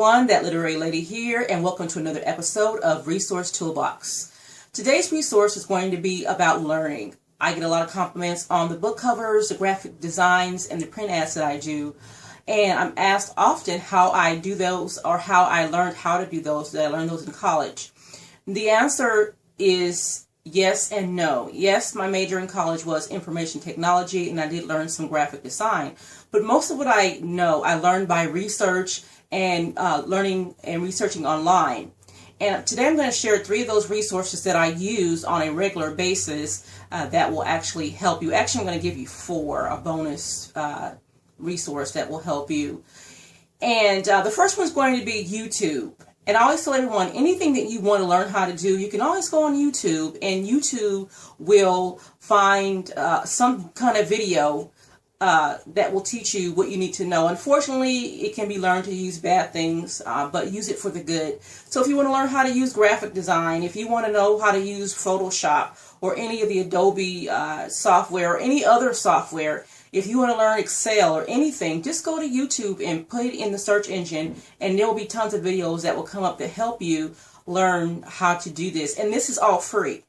everyone, that literary lady here, and welcome to another episode of Resource Toolbox. Today's resource is going to be about learning. I get a lot of compliments on the book covers, the graphic designs, and the print ads that I do, and I'm asked often how I do those or how I learned how to do those. Did I learn those in college? The answer is yes and no. Yes, my major in college was information technology, and I did learn some graphic design. But most of what I know, I learned by research and learning and researching online. And today I'm going to share 3 of those resources that I use on a regular basis that will actually help you. Actually, I'm going to give you 4, a bonus resource that will help you. And the first one is going to be YouTube. And I always tell everyone, anything that you want to learn how to do, you can always go on YouTube, and YouTube will find some kind of video that will teach you what you need to know. Unfortunately, it can be learned to use bad things, but use it for the good. So if you want to learn how to use graphic design, if you want to know how to use Photoshop or any of the Adobe software or any other software, if you want to learn Excel or anything, just go to YouTube and put it in the search engine, and there will be tons of videos that will come up to help you learn how to do this. And this is all free.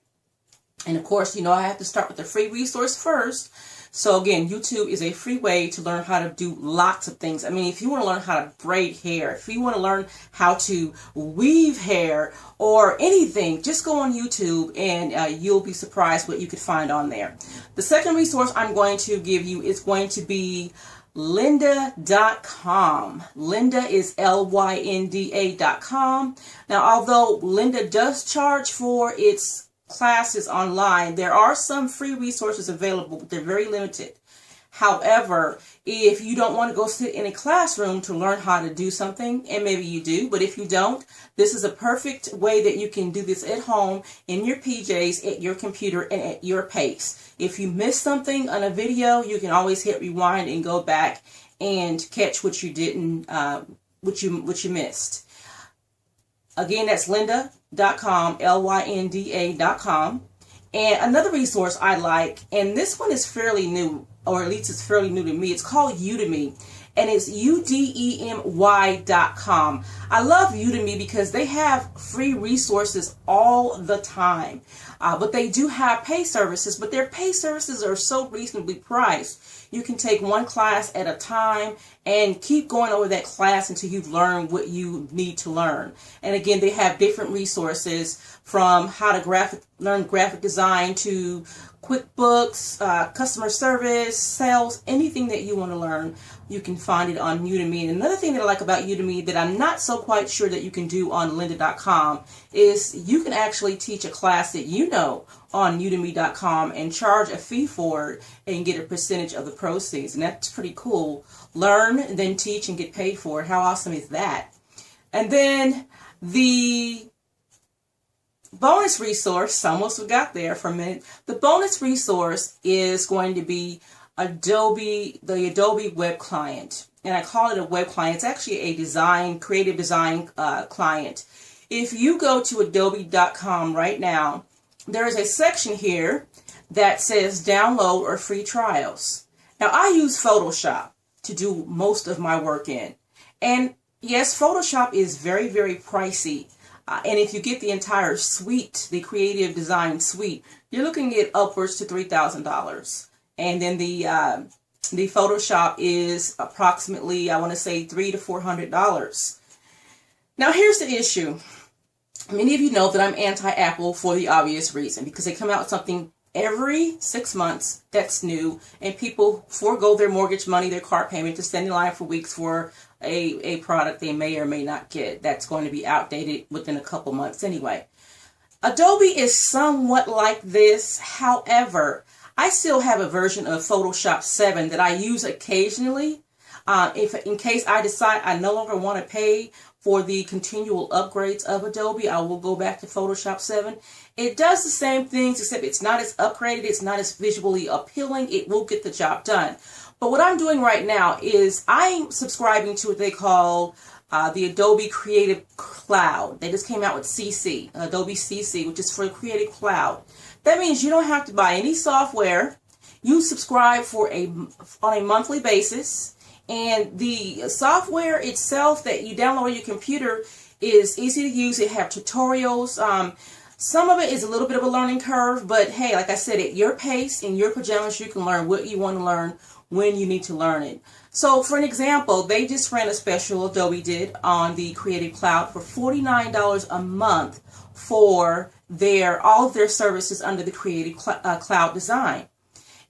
And of course, you know, I have to start with the free resource first. So again, YouTube is a free way to learn how to do lots of things. I mean, if you want to learn how to braid hair, if you want to learn how to weave hair or anything, just go on YouTube and you'll be surprised what you could find on there. The second resource I'm going to give you is going to be Lynda.com. Lynda is Lynda.com. Now, although Lynda does charge for its classes online, there are some free resources available, but they're very limited. However, if you don't want to go sit in a classroom to learn how to do something, and maybe you do, but if you don't, this is a perfect way that you can do this at home in your PJs, at your computer, and at your pace. If you miss something on a video, you can always hit rewind and go back and catch what you didn't, what you missed. Again, that's Lynda.com, Lynda.com. And another resource I like, and this one is fairly new, or at least it's fairly new to me, it's called Udemy, and it's Udemy.com. I love Udemy because they have free resources all the time, but they do have pay services, but their pay services are so reasonably priced. You can take one class at a time and keep going over that class until you've learned what you need to learn. And again, they have different resources from how to learn graphic design to QuickBooks, customer service, sales, anything that you want to learn, you can find it on Udemy. And another thing that I like about Udemy that I'm not so quite sure that you can do on Lynda.com is you can actually teach a class that you know on Udemy.com and charge a fee for it and get a percentage of the proceeds. And that's pretty cool. Learn, and then teach and get paid for it. How awesome is that? And then the bonus resource, almost forgot there for a minute. The bonus resource is going to be the Adobe web client. And I call it a web client. It's actually a creative design client. If you go to Adobe.com right now, there is a section here that says download or free trials. Now, I use Photoshop to do most of my work in. And yes, Photoshop is very, very pricey. And if you get the entire suite, the creative design suite, you're looking at upwards to $3,000. And then the Photoshop is approximately, I want to say, $300 to $400. Now, here's the issue. Many of you know that I'm anti-Apple for the obvious reason, because they come out with something every 6 months that's new, and people forego their mortgage money, their car payment, to stand in line for weeks for a product they may or may not get. That's going to be outdated within a couple months anyway. Adobe is somewhat like this. However, I still have a version of Photoshop 7 that I use occasionally. In case I decide I no longer want to pay for the continual upgrades of Adobe, I will go back to Photoshop 7. It does the same things, except it's not as upgraded, it's not as visually appealing. It will get the job done. But what I'm doing right now is I'm subscribing to what they call the Adobe Creative Cloud. They just came out with CC, Adobe CC, which is for Creative Cloud. That means you don't have to buy any software. You subscribe on a monthly basis, And the software itself that you download on your computer is easy to use. It have tutorials. Some of it is a little bit of a learning curve, but hey, like I said, at your pace, in your pajamas, you can learn what you want to learn when you need to learn it. So for an example, they just ran a special, Adobe did, on the Creative Cloud for $49 a month for all of their services under the Creative Cloud design.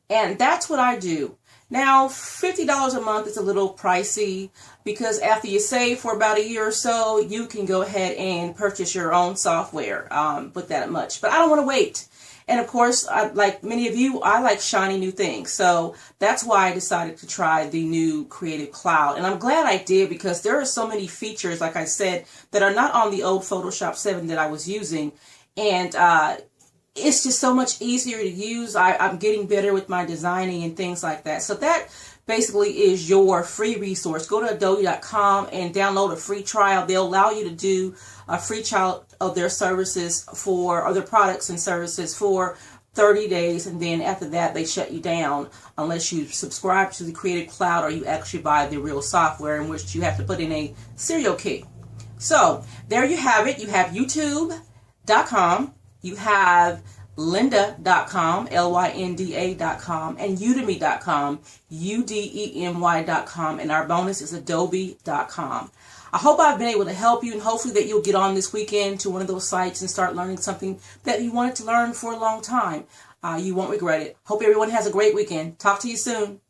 And that's what I do. Now, $50 a month is a little pricey because after you save for about a year or so, you can go ahead and purchase your own software with that much. But I don't want to wait. And of course, like many of you, I like shiny new things. So that's why I decided to try the new Creative Cloud. And I'm glad I did because there are so many features, like I said, that are not on the old Photoshop 7 that I was using. And it's just so much easier to use. I'm getting better with my designing and things like that. So that basically is your free resource. Go to adobe.com and download a free trial. They'll allow you to do a free trial of their services or their products and services for 30 days. And then after that, they shut you down unless you subscribe to the Creative Cloud or you actually buy the real software, in which you have to put in a serial key. So there you have it. You have youtube.com. You have lynda.com, lynda.com, and udemy.com, udemy.com, and our bonus is adobe.com. I hope I've been able to help you, and hopefully that you'll get on this weekend to one of those sites and start learning something that you wanted to learn for a long time. You won't regret it. Hope everyone has a great weekend. Talk to you soon.